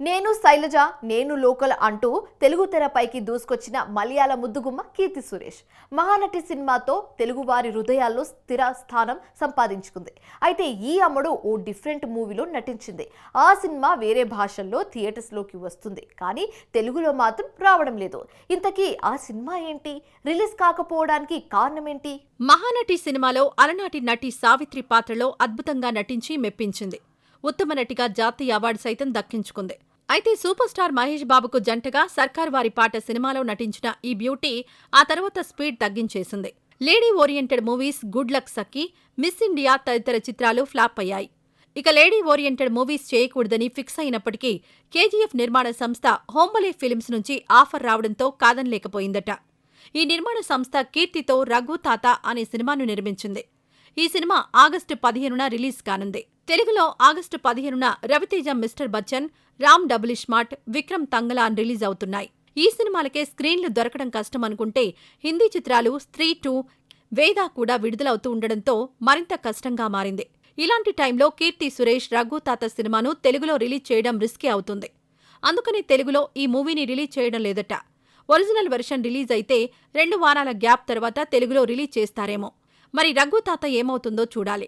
నేను శైలజ నేను లోకల్ అంటూ తెలుగు తెరపైకి దూసుకొచ్చిన మలయాళ ముద్దుగుమ్మ కీర్తి సురేష్ మహానటి సినిమాతో తెలుగువారి హృదయాల్లో స్థిర స్థానం సంపాదించుకుంది. అయితే ఈ అమ్మడు ఓ డిఫరెంట్ మూవీలో నటించింది. ఆ సినిమా వేరే భాషల్లో థియేటర్స్లోకి వస్తుంది, కానీ తెలుగులో మాత్రం రావడం లేదు. ఇంతకీ ఆ సినిమా ఏంటి? రిలీజ్ కాకపోవడానికి కారణం ఏంటి? మహానటి సినిమాలో అలనాటి నటి సావిత్రి పాత్రలో అద్భుతంగా నటించి మెప్పించింది. ఉత్తమ నటిగా జాతీయ అవార్డు సైతం దక్కించుకుంది. అయితే సూపర్ స్టార్ మహేష్ బాబుకు జంటగా సర్కార్ వారి పాట సినిమాలో నటించిన ఈ బ్యూటీ ఆ తర్వాత స్పీడ్ తగ్గించేసింది. Lady oriented movies good luck Sakhi, Miss India తదితర చిత్రాలు ఫ్లాప్ అయ్యాయి. ఇక లేడీ ఓరియంటెడ్ మూవీస్ చేయకూడదని ఫిక్స్ అయినప్పటికీ కేజీఎఫ్ నిర్మాణ సంస్థ హోంబలే ఫిల్మ్స్ నుంచి ఆఫర్ రావడంతో కాదనలేకపోయిందట. ఈ నిర్మాణ సంస్థ కీర్తితో రఘు తాత అనే సినిమాను నిర్మించింది. ఈ సినిమా ఆగస్టు 15న రిలీజ్ కానుంది. తెలుగులో ఆగస్టు 15న Raviteja mister Bachchan, Ram double ismart, Vikram Thangalaan release అవుతున్నాయి. ఈ సినిమాలకే స్క్రీన్లు దొరకడం కష్టం అనుకుంటే హిందీ చిత్రాలు స్త్రీ 2, వేద కూడా విడుదలవుతూ ఉండడంతో మరింత కష్టంగా మారింది. ఇలాంటి టైంలో కీర్తి సురేష్ రఘు తాత సినిమాను తెలుగులో రిలీజ్ చేయడం రిస్కీ అవుతుంది. అందుకని తెలుగులో ఈ మూవీని రిలీజ్ చేయడం లేదట. ఒరిజినల్ వెర్షన్ రిలీజ్ అయితే 2 వారాల గ్యాప్ తర్వాత తెలుగులో రిలీజ్ చేస్తారేమో. మరి రఘు తాత ఏమవుతుందో చూడాలి.